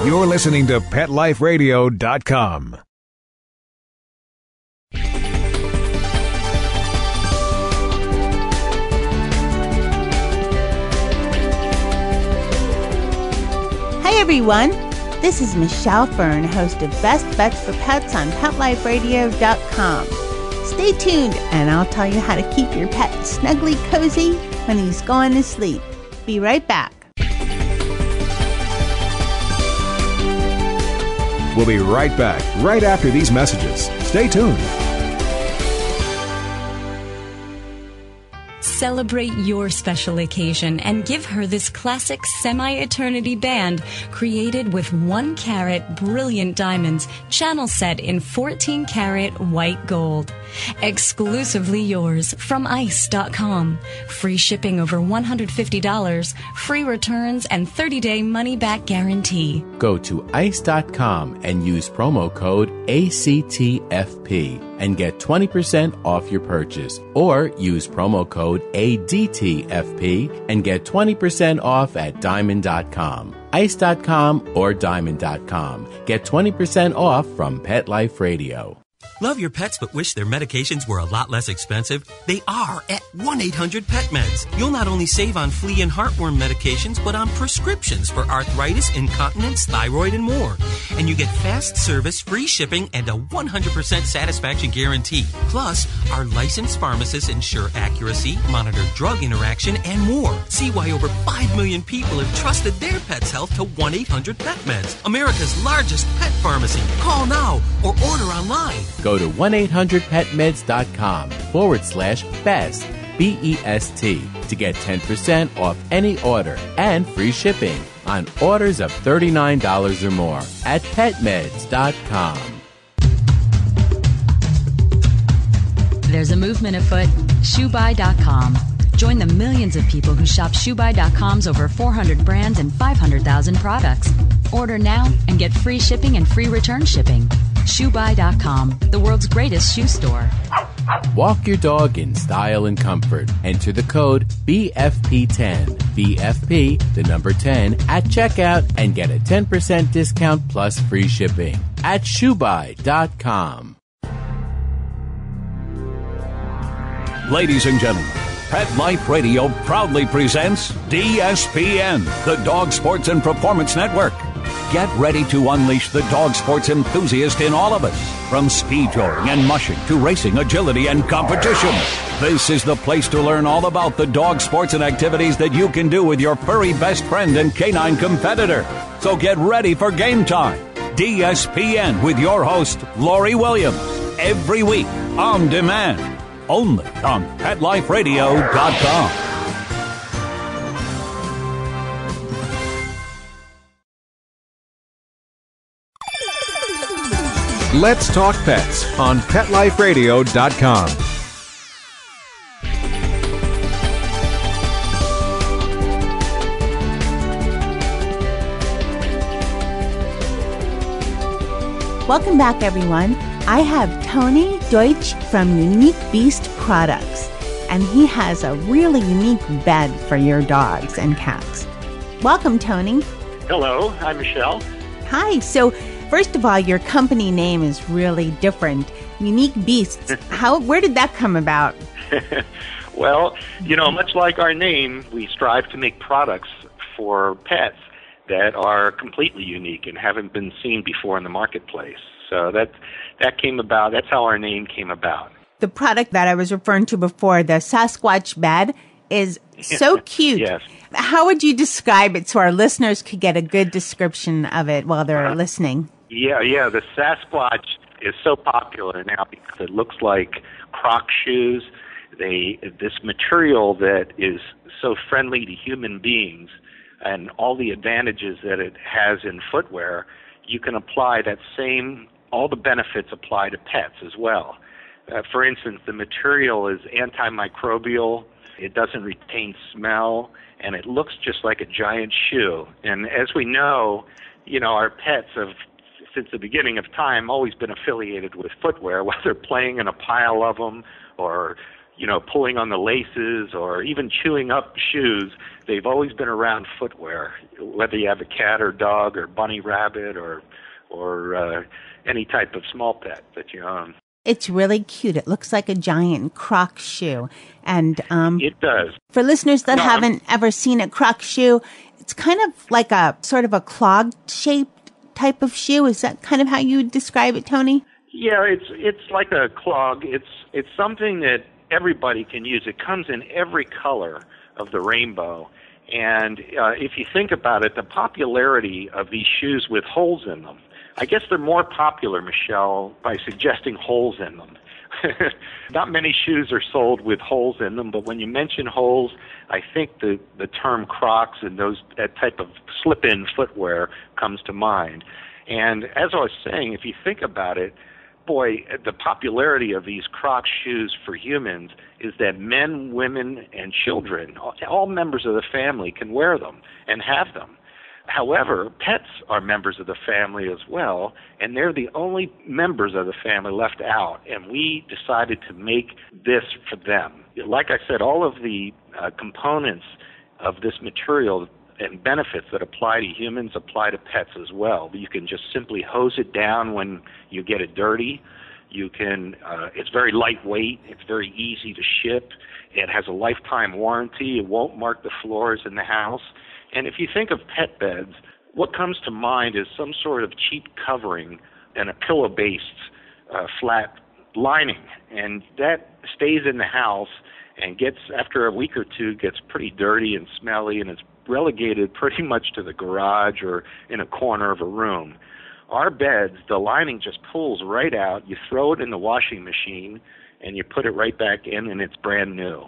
You're listening to PetLifeRadio.com. Hi everyone, this is Michelle Fern, host of Best Bets for Pets on PetLifeRadio.com. Stay tuned and I'll tell you how to keep your pet snugly cozy when he's going to sleep. Be right back. We'll be right back, right after these messages. Stay tuned. Celebrate your special occasion and give her this classic semi-eternity band created with 1-carat brilliant diamonds, channel set in 14-carat white gold. Exclusively yours from ice.com. Free shipping over $150, free returns, and 30-day money-back guarantee. Go to ice.com and use promo code ACTFP and get 20% off your purchase. Or use promo code ADTFP and get 20% off at diamond.com. Ice.com or diamond.com. Get 20% off from Pet Life Radio. Love your pets but wish their medications were a lot less expensive? They are at 1-800-PET-MEDS. You'll not only save on flea and heartworm medications, but on prescriptions for arthritis, incontinence, thyroid, and more. And you get fast service, free shipping, and a 100% satisfaction guarantee. Plus, our licensed pharmacists ensure accuracy, monitor drug interaction, and more. See why over 5 million people have trusted their pet's health to 1-800-PET-MEDS, America's largest pet pharmacy. Call now or order online. Go to 1-800-PetMeds.com/best, BEST, to get 10% off any order and free shipping on orders of $39 or more at PetMeds.com. There's a movement afoot. ShoeBuy.com. Join the millions of people who shop ShoeBuy.com's over 400 brands and 500,000 products. Order now and get free shipping and free return shipping. ShoeBuy.com, the world's greatest shoe store. Walk your dog in style and comfort. Enter the code BFP10, BFP, the number 10, at checkout and get a 10% discount plus free shipping at ShoeBuy.com. Ladies and gentlemen, Pet Life Radio proudly presents DSPN, the Dog Sports and Performance Network. Get ready to unleash the dog sports enthusiast in all of us. From speed drawing and mushing to racing, agility, and competition. This is the place to learn all about the dog sports and activities that you can do with your furry best friend and canine competitor. So get ready for game time. DSPN with your host, Lori Williams. Every week, on demand. Only on PetLifeRadio.com. Let's Talk Pets on PetLifeRadio.com. Welcome back, everyone. I have Tony Deitch from Unique Beast Products, and he has a really unique bed for your dogs and cats. Welcome, Tony. Hello, I'm Michelle. Hi. So, first of all, your company name is really different. Unique Beasts. Where did that come about? Well, much like our name, we strive to make products for pets that are completely unique and haven't been seen before in the marketplace. So that came about. That's how our name came about. The product that I was referring to before, the Sasquatch bed, is so cute. Yes. How would you describe it so our listeners could get a good description of it while they're listening? Yeah. The Sasquatch is so popular now because it looks like Croc shoes. This material that is so friendly to human beings and all the advantages that it has in footwear, you can apply all the benefits apply to pets as well. For instance, the material is antimicrobial, it doesn't retain smell, and it looks just like a giant shoe. And as we know, our pets have, since the beginning of time, always been affiliated with footwear, whether playing in a pile of them or, pulling on the laces or even chewing up shoes. They've always been around footwear, whether you have a cat or dog or bunny rabbit or any type of small pet that you own. It's really cute. It looks like a giant croc shoe. And it does. For listeners that haven't ever seen a croc shoe, it's kind of like a sort of a clog-shaped type of shoe. Is that kind of how you would describe it, Tony? Yeah, it's like a clog. It's something that everybody can use. It comes in every color of the rainbow. And if you think about it, the popularity of these shoes with holes in them, I guess they're more popular, Michelle, by suggesting holes in them. Not many shoes are sold with holes in them, but when you mention holes, I think the term Crocs and that type of slip-in footwear comes to mind. And as I was saying, if you think about it, boy, the popularity of these Crocs shoes for humans is that men, women, and children, all members of the family, can wear them and have them. However, pets are members of the family as well, and they're the only members of the family left out, and we decided to make this for them. Like I said, all of the components of this material and benefits that apply to humans apply to pets as well. You can just simply hose it down when you get it dirty. You can. It's very lightweight. It's very easy to ship. It has a lifetime warranty. It won't mark the floors in the house. And if you think of pet beds, what comes to mind is some sort of cheap covering and a pillow-based flat lining. And that stays in the house and after a week or two, gets pretty dirty and smelly, and it's relegated pretty much to the garage or in a corner of a room. Our beds, the lining just pulls right out. You throw it in the washing machine, and you put it right back in, and it's brand new.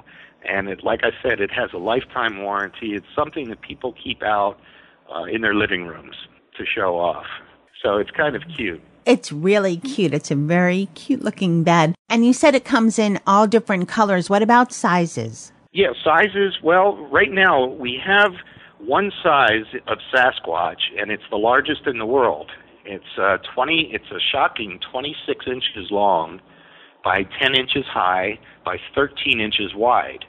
And like I said, it has a lifetime warranty. It's something that people keep out in their living rooms to show off. So it's kind of cute. It's really cute. It's a very cute-looking bed. And you said it comes in all different colors. What about sizes? Yeah, sizes. Well, right now we have one size of Sasquatch, and it's the largest in the world. It's It's a shocking 26 inches long by 10 inches high by 13 inches wide.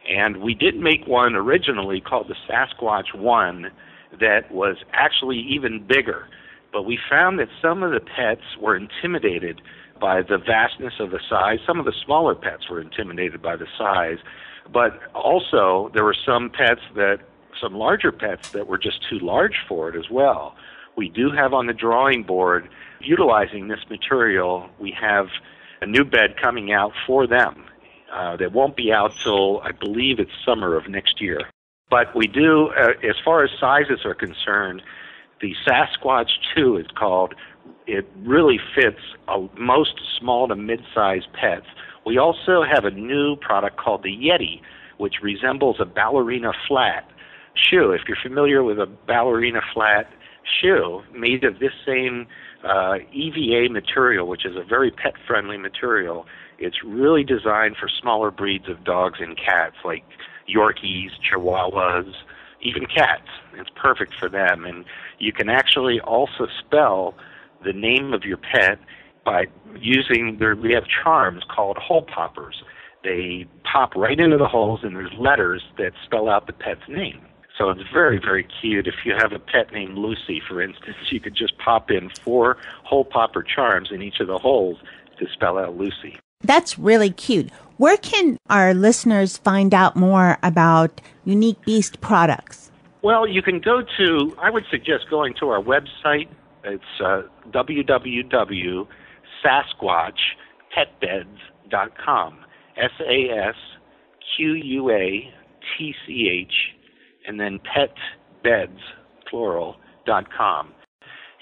And we did make one originally called the Sasquatch 1 that was actually even bigger. But we found that some of the pets were intimidated by the vastness of the size. Some of the smaller pets were intimidated by the size. But also there were some larger pets that were just too large for it as well. We do have on the drawing board, utilizing this material, we have a new bed coming out for them that won't be out till, I believe, it's summer of next year. But we do, as far as sizes are concerned, the Sasquatch 2 is called. It really fits most small to mid-sized pets. We also have a new product called the Yeti, which resembles a ballerina flat shoe. If you're familiar with a ballerina flat shoe made of this same EVA material, which is a very pet-friendly material, it's really designed for smaller breeds of dogs and cats like Yorkies, Chihuahuas, even cats. It's perfect for them. And you can actually also spell the name of your pet by using we have charms called hole poppers. They pop right into the holes, and there's letters that spell out the pet's name. So it's very, very cute. If you have a pet named Lucy, for instance, you could just pop in 4 hole popper charms in each of the holes to spell out Lucy. That's really cute. Where can our listeners find out more about Unique Beast products? Well, you can I would suggest going to our website. It's www.sasquatchpetbeds.com. SASQUATCH and then petbeds, plural.com.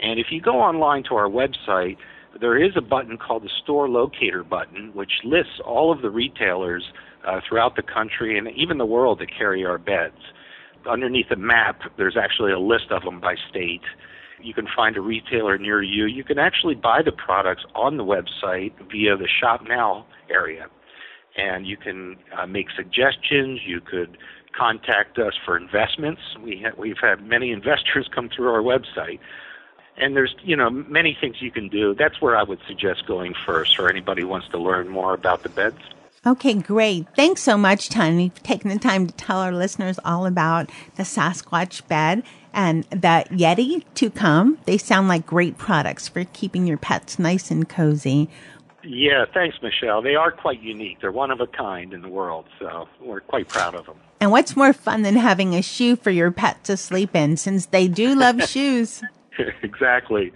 And if you go online to our website, there is a button called the Store Locator button, which lists all of the retailers throughout the country and even the world that carry our beds. Underneath the map, there's actually a list of them by state. You can find a retailer near you. You can actually buy the products on the website via the Shop Now area. And you can make suggestions. You could contact us for investments. We've had many investors come through our website. And there's, many things you can do. That's where I would suggest going first for anybody who wants to learn more about the beds. Okay, great. Thanks so much, Tony, for taking the time to tell our listeners all about the Sasquatch bed and the Yeti to come. They sound like great products for keeping your pets nice and cozy. Yeah, thanks, Michelle. They are quite unique. They're one of a kind in the world, so we're quite proud of them. And what's more fun than having a shoe for your pet to sleep in, since they do love shoes? Exactly.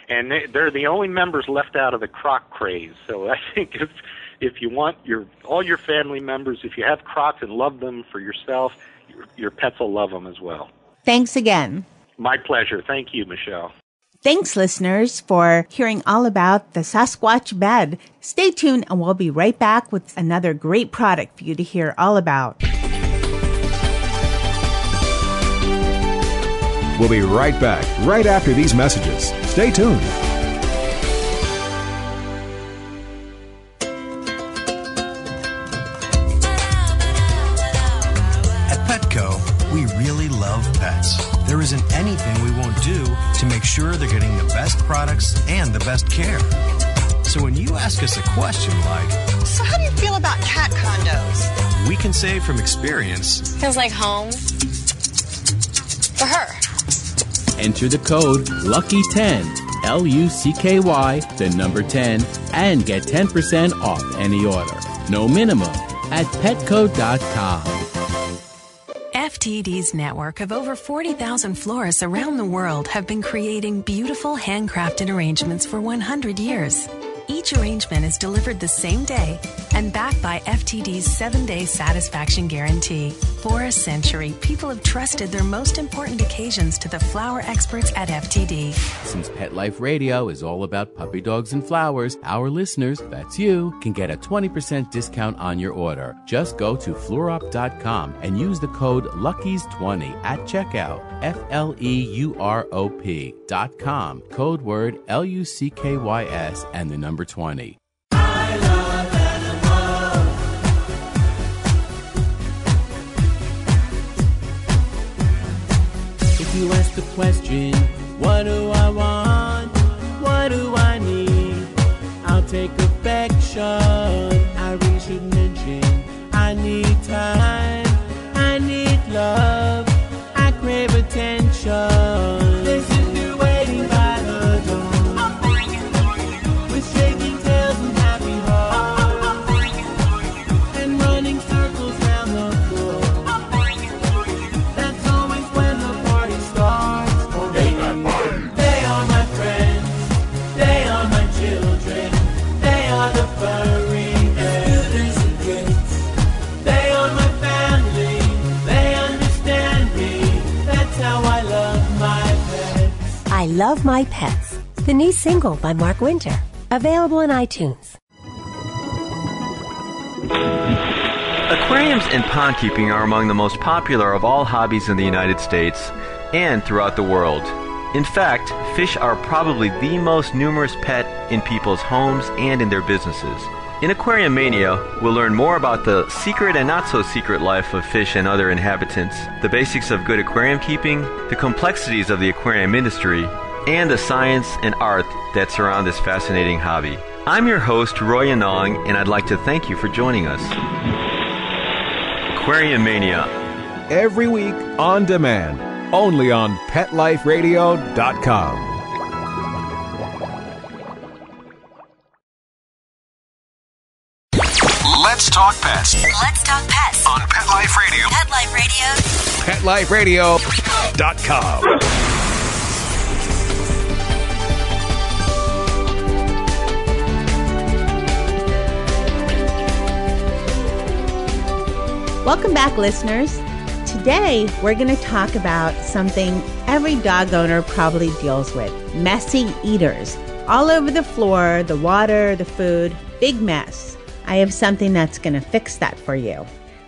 And they're the only members left out of the Croc craze. So I think if you want all your family members, if you have Crocs and love them for yourself, your pets will love them as well. Thanks again. My pleasure. Thank you, Michelle. Thanks, listeners, for hearing all about the Sasquatch bed. Stay tuned, and we'll be right back with another great product for you to hear all about. We'll be right back, right after these messages. Stay tuned. At Petco, we really love pets. There isn't anything we won't do to make sure they're getting the best products and the best care. So when you ask us a question like, so how do you feel about cat condos? We can say from experience, feels like home for her. Enter the code LUCKY10, LUCKY, the number 10, and get 10% off any order. No minimum at petco.com. FTD's network of over 40,000 florists around the world have been creating beautiful handcrafted arrangements for 100 years. Each arrangement is delivered the same day and backed by FTD's 7-day satisfaction guarantee. For a century, people have trusted their most important occasions to the flower experts at FTD. Since Pet Life Radio is all about puppy dogs and flowers, our listeners, that's you, can get a 20% discount on your order. Just go to fluorop.com and use the code LUCKIES20 at checkout. FLEUROP.com. Code word LUCKYS and the number 20. If you ask the question, what do I want? What do I need? I'll take affection. I really should mention I need time. I need love. I crave attention. This is the waiting by the door. With shaking tails and happy hearts. And running circles round the floor. That's always when the party starts. For me, they are my friends. They are my children. They are the furry scooters and kids. They are my family. They understand me. That's how I love my pets. I Love My Pets, the new single by Mark Winter, available on iTunes. Aquariums and pond keeping are among the most popular of all hobbies in the United States and throughout the world. In fact, fish are probably the most numerous pet in people's homes and in their businesses. In Aquarium Mania, we'll learn more about the secret and not-so-secret life of fish and other inhabitants, the basics of good aquarium keeping, the complexities of the aquarium industry, and the science and art that surround this fascinating hobby. I'm your host, Roy Anong, and I'd like to thank you for joining us. Aquarium Mania. Every week on demand, only on PetLifeRadio.com. Let's talk pets. Let's talk pets On Pet Life Radio. Pet Life Radio. PetLifeRadio.com. Welcome back, listeners. Today, we're going to talk about something every dog owner probably deals with: messy eaters. All over the floor, the water, the food, big mess. I have something that's going to fix that for you.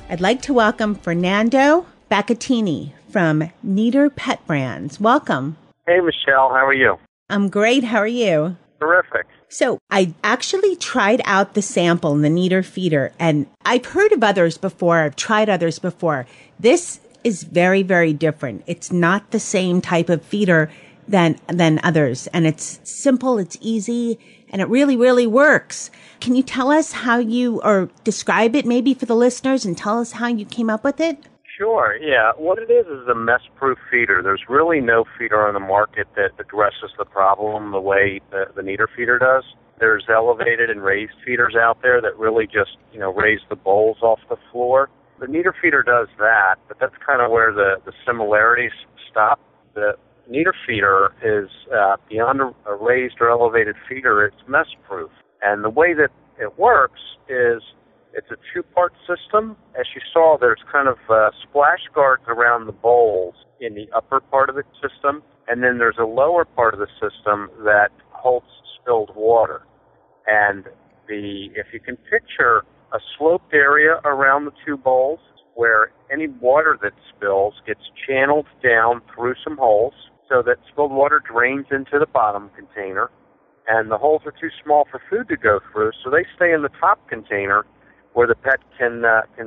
I'd like to welcome Fernando Becattini from Neater Pet Brands. Welcome. Hey, Michelle. How are you? I'm great. How are you? Terrific. So I actually tried out the sample in the Neater feeder, and I've heard of others before. I've tried others before. This is very, very different. It's not the same type of feeder than others. And it's simple, it's easy, and it really, really works. Can you tell us how or describe it maybe for the listeners and tell us how you came up with it? Sure, yeah. What it is a mess-proof feeder. There's really no feeder on the market that addresses the problem the way the Neater feeder does. There's elevated and raised feeders out there that really just, raise the bowls off the floor. The Neater feeder does that, but that's kind of where the similarities stop. The Neater feeder is beyond a raised or elevated feeder, it's mess-proof. And the way that it works is it's a two-part system. As you saw, there's kind of splash guards around the bowls in the upper part of the system, and then there's a lower part of the system that holds spilled water. And if you can picture a sloped area around the two bowls where any water that spills gets channeled down through some holes so that spilled water drains into the bottom container, and the holes are too small for food to go through, so they stay in the top container where the pet can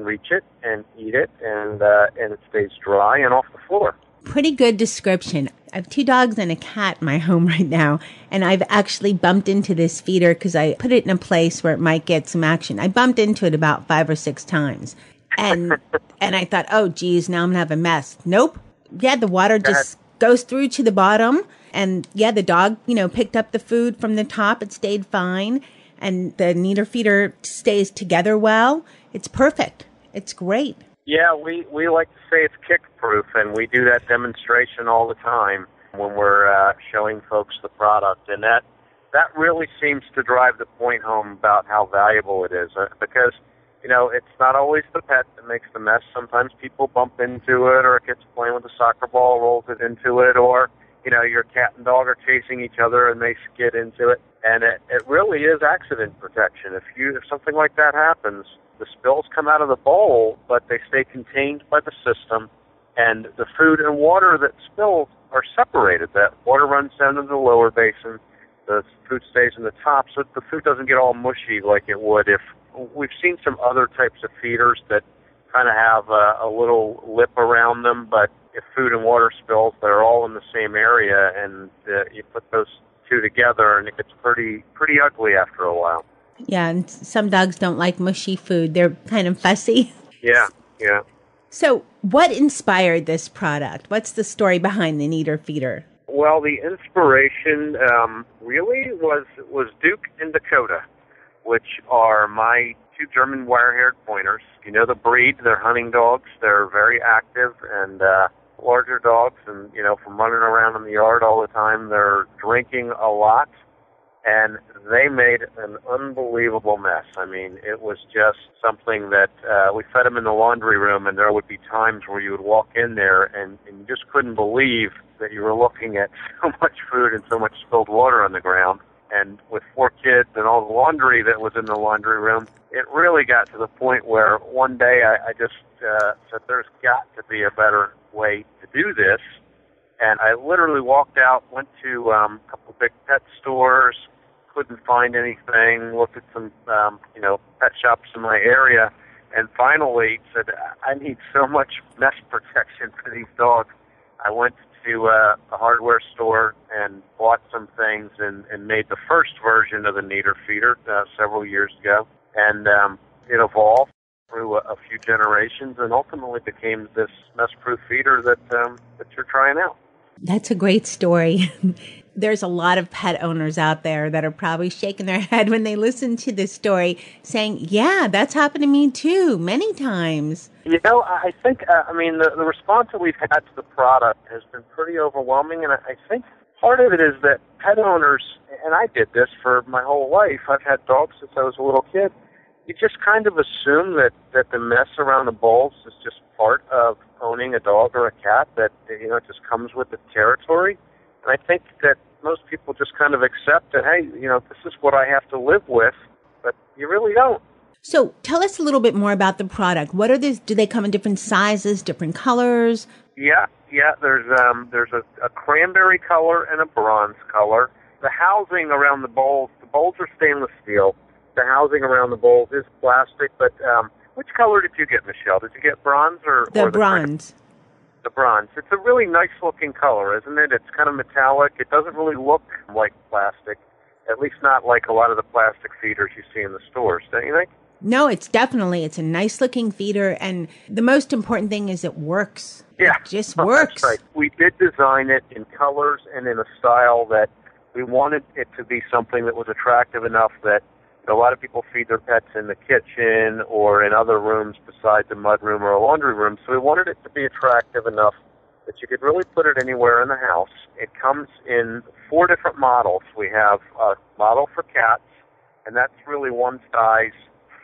reach it and eat it, and it stays dry and off the floor. Pretty good description. I have 2 dogs and a cat in my home right now, and I've actually bumped into this feeder because I put it in a place where it might get some action. I bumped into it about 5 or 6 times, and I thought, oh, geez, now I'm going to have a mess. Nope. Yeah, the water just goes through to the bottom, and yeah, the dog, picked up the food from the top. It stayed fine, and the Neater feeder stays together well. It's perfect. It's great. Yeah, we like to say it's kick-proof, and we do that demonstration all the time when we're showing folks the product. And that really seems to drive the point home about how valuable it is, because, it's not always the pet that makes the mess. Sometimes people bump into it, or it gets playing with a soccer ball, rolls it into it, or, your cat and dog are chasing each other and they skid into it. And it really is accident protection. If something like that happens, the spills come out of the bowl, but they stay contained by the system, and the food and water that spills are separated. That water runs down into the lower basin, the food stays in the top, so the food doesn't get all mushy like it would if we've seen some other types of feeders that kind of have a little lip around them, but if food and water spills, they're all in the same area, and you put those two together, and it gets pretty ugly after a while. Yeah, and some dogs don't like mushy food. They're kind of fussy. Yeah. So what inspired this product? What's the story behind the Neater feeder? Well, the inspiration really was Duke and Dakota, which are my 2 German wire-haired pointers. You know the breed. They're hunting dogs. They're very active and larger dogs, and, from running around in the yard all the time, they're drinking a lot. And they made an unbelievable mess. I mean, it was just something that we fed them in the laundry room, and there would be times where you would walk in there and you just couldn't believe that you were looking at so much food and so much spilled water on the ground. And with 4 kids and all the laundry that was in the laundry room, it really got to the point where one day I just said, there's got to be a better way to do this. And I literally walked out, went to a couple big pet stores, couldn't find anything, looked at some, pet shops in my area, and finally said, I need so much mess protection for these dogs. I went to a hardware store and bought some things and made the first version of the Neater feeder several years ago. And it evolved through a few generations and ultimately became this mess-proof feeder that you're trying out. That's a great story. There's a lot of pet owners out there that are probably shaking their head when they listen to this story saying, yeah, that's happened to me too, many times. I think, the response that we've had to the product has been pretty overwhelming, and I think part of it is that pet owners, and I did this for my whole life, I've had dogs since I was a little kid, you just kind of assume that the mess around the bowls is just part of owning a dog or a cat, that, it just comes with the territory. And I think that most people just kind of accept that, hey, this is what I have to live with, but you really don't. So tell us a little bit more about the product. What are these? Do they come in different sizes, different colors? Yeah. There's a cranberry color and a bronze color. The housing around the bowls are stainless steel. The housing around the bowls is plastic, but which color did you get, Michelle? Did you get bronze or the bronze? the bronze. It's a really nice-looking color, isn't it? It's kind of metallic. It doesn't really look like plastic, at least not like a lot of the plastic feeders you see in the stores, don't you think? No, it's a nice looking feeder, and the most important thing is it works. Yeah. It just works. That's right. We did design it in colors and in a style that we wanted it to be something that was attractive enough that a lot of people feed their pets in the kitchen or in other rooms besides a mudroom or a laundry room. So we wanted it to be attractive enough that you could really put it anywhere in the house. It comes in 4 different models. We have a model for cats, and that's really one size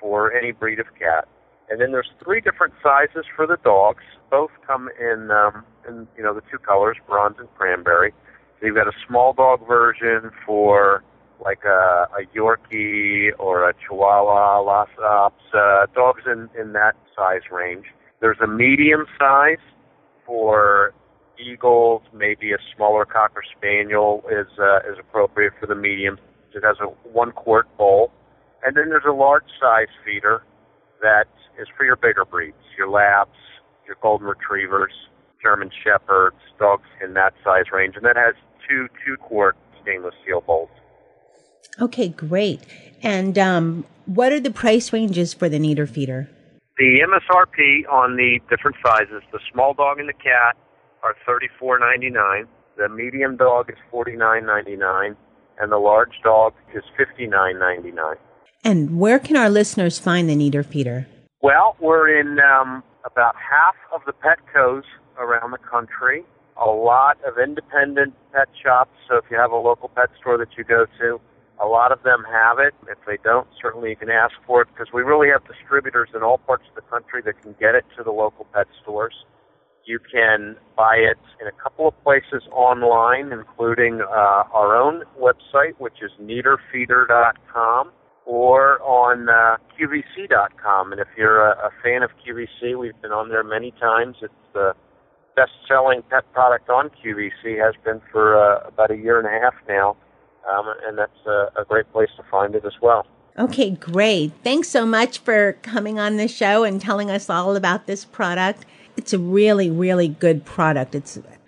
for any breed of cat. And then there's 3 different sizes for the dogs. Both come in the 2 colors, bronze and cranberry. So you've got a small dog version for like a Yorkie or a Chihuahua, Lhasa Apso, dogs in that size range. There's a medium size for eagles, maybe a smaller Cocker Spaniel is appropriate for the medium. It has a 1-quart bowl. And then there's a large size feeder that is for your bigger breeds, your Labs, your Golden Retrievers, German Shepherds, dogs in that size range. And that has 2 2-quart stainless steel bowls. Okay, great. And what are the price ranges for the Neater feeder? The MSRP on the different sizes, the small dog and the cat are $34.99. The medium dog is $49.99, and the large dog is $59.99. And where can our listeners find the Neater feeder? Well, we're in about half of the Petcos around the country. A lot of independent pet shops. So if you have a local pet store that you go to, a lot of them have it. If they don't, certainly you can ask for it, because we really have distributors in all parts of the country that can get it to the local pet stores. You can buy it in a couple of places online, including our own website, which is neaterfeeder.com, or on QVC.com. And if you're a fan of QVC, we've been on there many times. It's the best-selling pet product on QVC, has been for about 1.5 years now. And that's a great place to find it as well. Okay, great. Thanks so much for coming on the show and telling us all about this product. It's a really, really good product.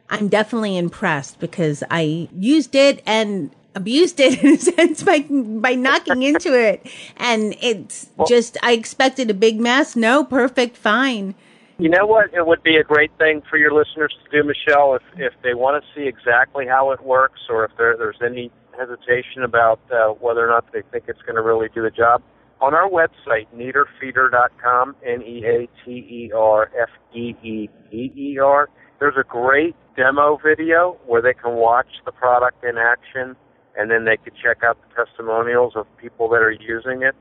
I'm definitely impressed because I used it and abused it in a sense by knocking into it. And it's I expected a big mess. No, perfect, fine. You know what? It would be a great thing for your listeners to do, Michelle, if they want to see exactly how it works, or if there's any hesitation about whether or not they think it's going to really do the job. On our website, neaterfeeder.com, NEATERFEEDER, there's a great demo video where they can watch the product in action, and then they could check out the testimonials of people that are using it.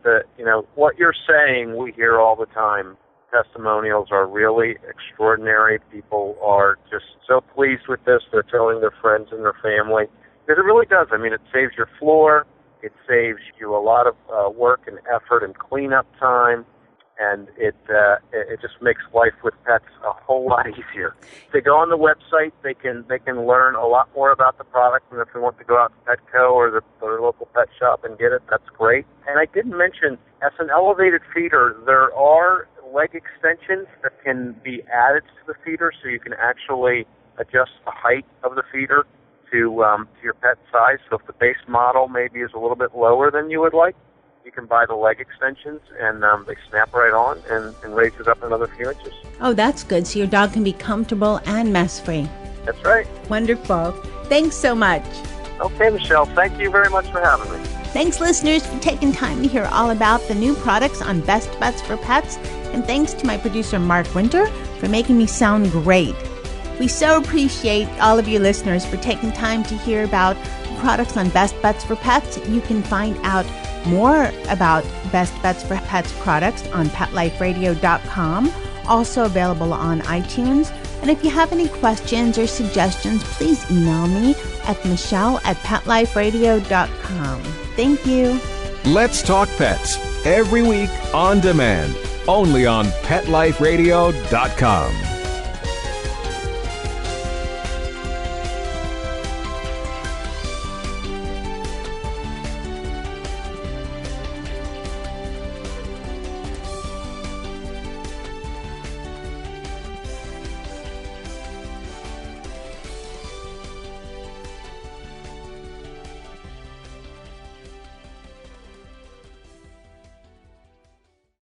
What you're saying, we hear all the time. Testimonials are really extraordinary. People are just so pleased with this. They're telling their friends and their family. Because it really does. I mean, it saves your floor. It saves you a lot of work and effort and cleanup time. And it just makes life with pets a whole lot easier. If they go on the website, they can learn a lot more about the product. And if they want to go out to Petco or their local pet shop and get it, that's great. And I didn't mention, as an elevated feeder, there are leg extensions that can be added to the feeder, so you can actually adjust the height of the feeder to your pet size. So if the base model maybe is a little bit lower than you would like, you can buy the leg extensions, and they snap right on and raise it up another few inches. Oh, that's good. So your dog can be comfortable and mess-free. That's right. Wonderful. Thanks so much. Okay, Michelle. Thank you very much for having me. Thanks, listeners, for taking time to hear all about the new products on Best Bets for Pets. And thanks to my producer, Mark Winter, for making me sound great. We so appreciate all of you listeners for taking time to hear about products on Best Bets for Pets. You can find out more about Best Bets for Pets products on PetLifeRadio.com, also available on iTunes. And if you have any questions or suggestions, please email me at michelle@PetLifeRadio.com. Thank you. Let's Talk Pets, every week on demand, only on PetLifeRadio.com.